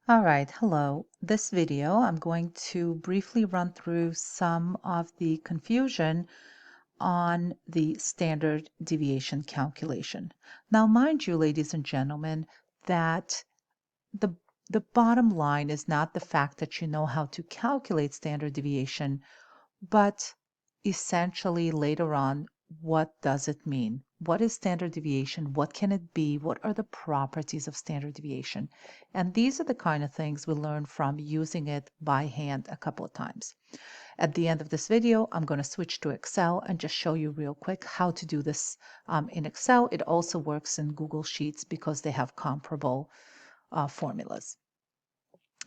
All right, hello. This video, I'm going to briefly run through some of the confusion on the standard deviation calculation. Now, mind you, ladies and gentlemen, that the the bottom line is not the fact that you know how to calculate standard deviation, but essentially later on, what does it mean? What is standard deviation? What can it be? What are the properties of standard deviation? And these are the kind of things we learn from using it by hand a couple of times. At the end of this video, I'm going to switch to Excel and just show you real quick how to do this in Excel. It also works in Google Sheets because they have comparable formulas.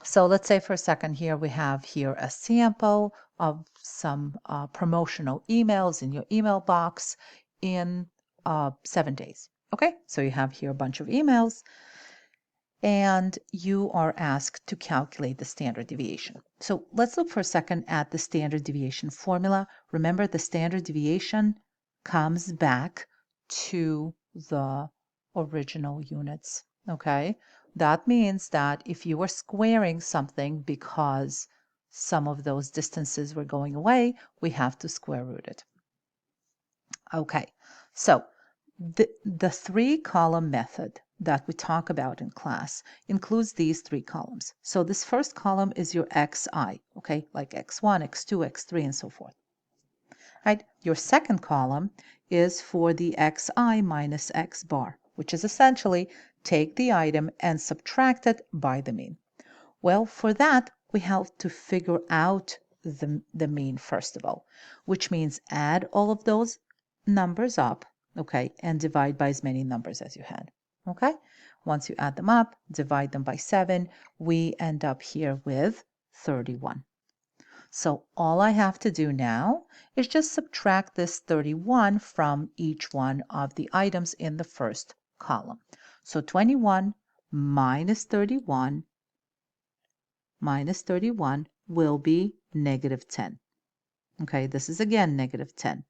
So let's say for a second here, we have here a sample of some promotional emails in your email box in 7 days. Okay, so you have here a bunch of emails and you are asked to calculate the standard deviation. So let's look for a second at the standard deviation formula. Remember, the standard deviation comes back to the original units. Okay, that means that if you were squaring something because some of those distances were going away, we have to square root it. Okay, so the three-column method that we talk about in class includes these three columns. So this first column is your xi, okay, like x1, x2, x3, and so forth. Right? Your second column is for the xi minus x bar, which is essentially take the item and subtract it by the mean. Well, for that, we have to figure out the mean first of all, which means add all of those numbers up, okay, and divide by as many numbers as you had, okay? Once you add them up, divide them by 7, we end up here with 31. So all I have to do now is just subtract this 31 from each one of the items in the first column. So 21 minus 31 will be negative 10. Okay, this is again negative 10.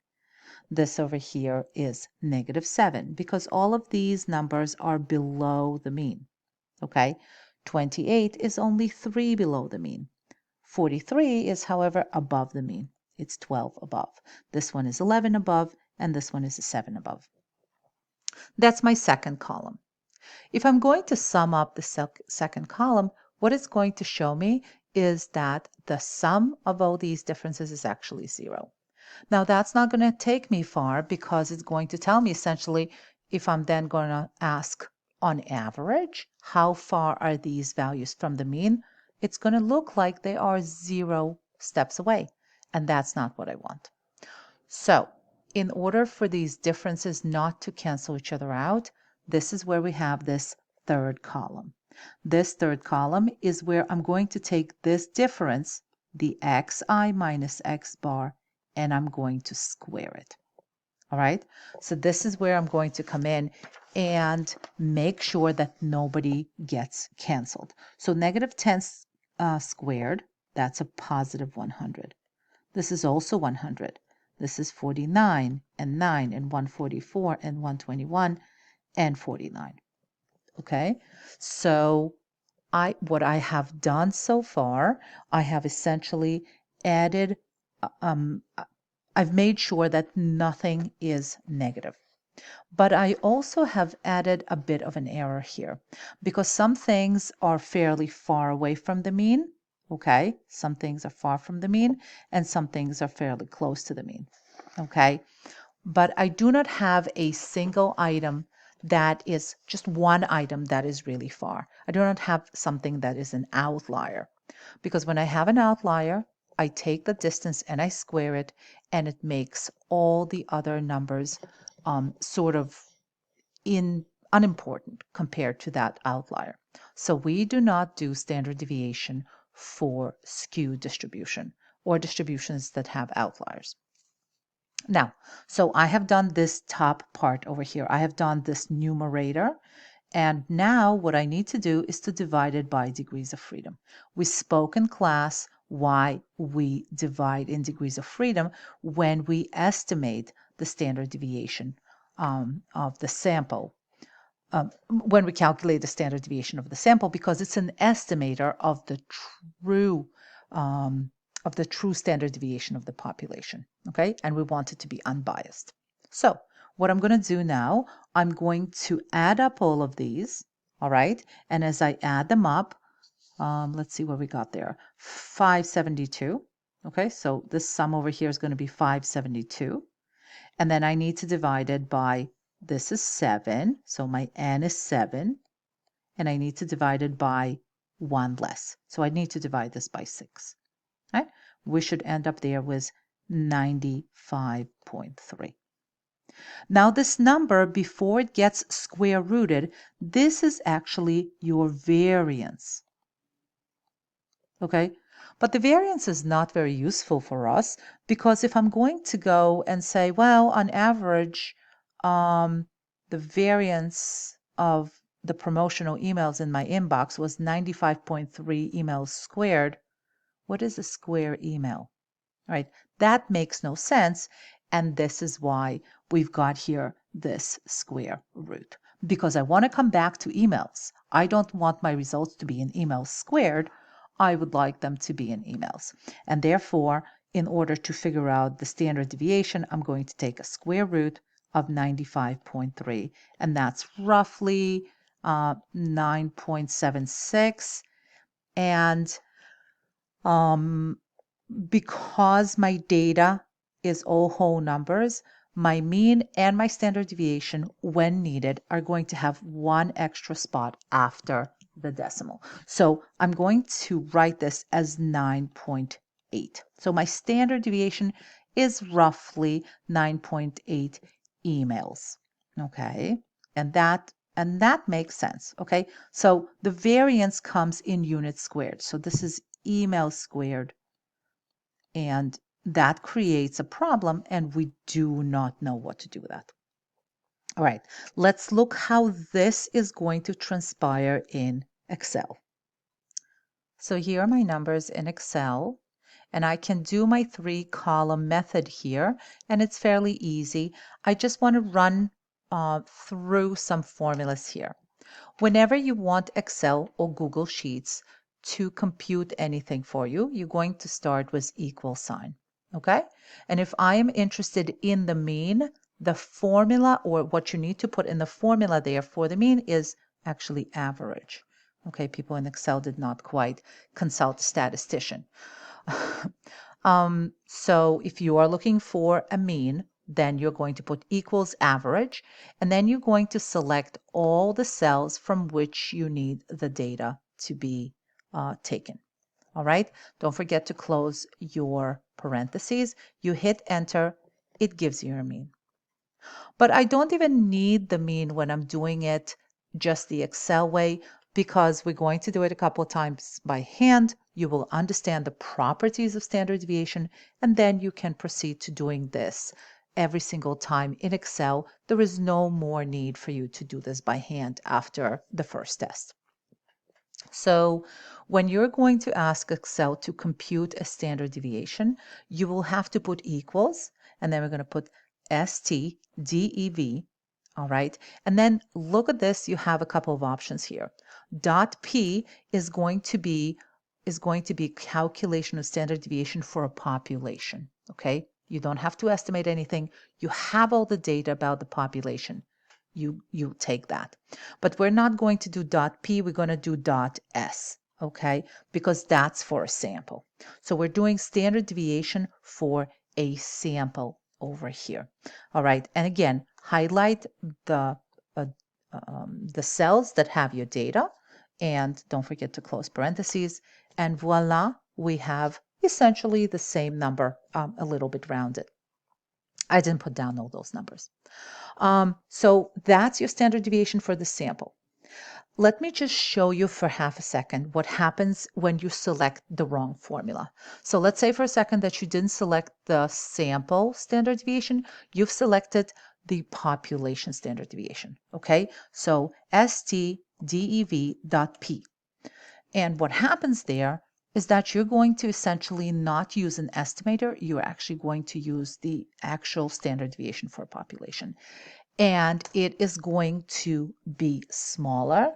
This over here is negative 7 because all of these numbers are below the mean. Okay, 28 is only 3 below the mean. 43 is, however, above the mean. It's 12 above. This one is 11 above, and this one is a 7 above. That's my second column. If I'm going to sum up the second column, what it's going to show me is that the sum of all these differences is actually 0. Now, that's not going to take me far because it's going to tell me essentially if I'm then going to ask on average, how far are these values from the mean? It's going to look like they are 0 steps away, and that's not what I want. So, in order for these differences not to cancel each other out, this is where we have this third column. This third column is where I'm going to take this difference, the xi minus x bar, and I'm going to square it. All right, so this is where I'm going to come in and make sure that nobody gets canceled. So negative 10 squared, that's a positive 100. This is also 100. This is 49 and 9 and 144 and 121 and 49. Okay, so what I have done so far, I have essentially added I've made sure that nothing is negative. But I also have added a bit of an error here because some things are fairly far away from the mean. Okay, some things are far from the mean and some things are fairly close to the mean. Okay, but I do not have a single item that is just one item that is really far. I do not have something that is an outlier because when I have an outlier, I take the distance and I square it, and it makes all the other numbers sort of unimportant compared to that outlier. So we do not do standard deviation for skew distribution or distributions that have outliers. Now, so I have done this top part over here. I have done this numerator. And now what I need to do is to divide it by degrees of freedom. We spoke in class why we divide in degrees of freedom when we estimate the standard deviation of the sample. when we calculate the standard deviation of the sample, because it's an estimator of the um, true standard deviation of the population. Okay, and we want it to be unbiased. So what I'm going to do now, I'm going to add up all of these. All right, and as I add them up, let's see what we got there. 572. Okay, so this sum over here is going to be 572. And then I need to divide it by, this is 7, so my n is 7. And I need to divide it by 1 less. So I need to divide this by 6. Right? We should end up there with 95.3. Now this number, before it gets square rooted, this is actually your variance. Okay, but the variance is not very useful for us, because if I'm going to go and say, well, on average, the variance of the promotional emails in my inbox was 95.3 emails squared. What is a square email? Right? That makes no sense. And this is why we've got here this square root, because I want to come back to emails. I don't want my results to be in emails squared. I would like them to be in emails. And therefore, in order to figure out the standard deviation, I'm going to take a square root of 95.3, and that's roughly 9.76. And because my data is all whole numbers, my mean and my standard deviation, when needed, are going to have one extra spot after the decimal. So I'm going to write this as 9.8. So my standard deviation is roughly 9.8 emails. Okay, and that makes sense. Okay, so the variance comes in units squared. So this is email squared, and that creates a problem, and we do not know what to do with that. All right, let's look how this is going to transpire in Excel. So here are my numbers in Excel, and I can do my 3-column method here, and it's fairly easy. I just want to run through some formulas here. Whenever you want Excel or Google Sheets to compute anything for you, you're going to start with equal sign. Okay? And if I am interested in the mean, the formula, or what you need to put in the formula there for the mean, is actually average. Okay, people in Excel did not quite consult a statistician. So if you are looking for a mean, then you're going to put equals average, and then you're going to select all the cells from which you need the data to be taken. All right, don't forget to close your parentheses. You hit enter, it gives you your mean. But I don't even need the mean when I'm doing it just the Excel way, because we're going to do it a couple of times by hand. You will understand the properties of standard deviation, and then you can proceed to doing this every single time in Excel. There is no more need for you to do this by hand after the first test. So when you're going to ask Excel to compute a standard deviation, you will have to put equals, and then we're going to put STDEV. All right. And then look at this. You have a couple of options here. Dot P is going to be calculation of standard deviation for a population. Okay. You don't have to estimate anything. You have all the data about the population. You take that. But we're not going to do dot P, we're going to do dot S, okay? Because that's for a sample. So we're doing standard deviation for a sample over here. All right, and again, highlight the cells that have your data, and don't forget to close parentheses, and voila, we have essentially the same number, a little bit rounded. I didn't put down all those numbers. So that's your standard deviation for the sample. Let me just show you for half a second what happens when you select the wrong formula. So let's say for a second that you didn't select the sample standard deviation, you've selected the population standard deviation. Okay, so STDEV.P. And what happens there is that you're going to essentially not use an estimator, you're actually going to use the actual standard deviation for a population. And it is going to be smaller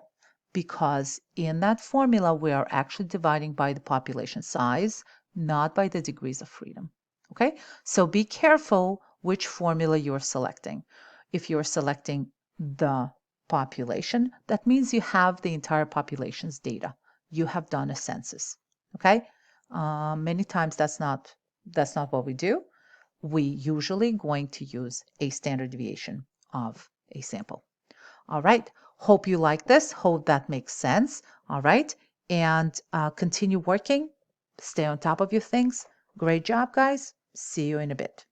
because in that formula, we are actually dividing by the population size, not by the degrees of freedom. Okay, so be careful which formula you're selecting. If you're selecting the population, that means you have the entire population's data. You have done a census. Okay, many times that's not what we do. We usually going to use a standard deviation of a sample. All right. Hope you like this. Hope that makes sense. All right. And continue working. Stay on top of your things. Great job, guys. See you in a bit.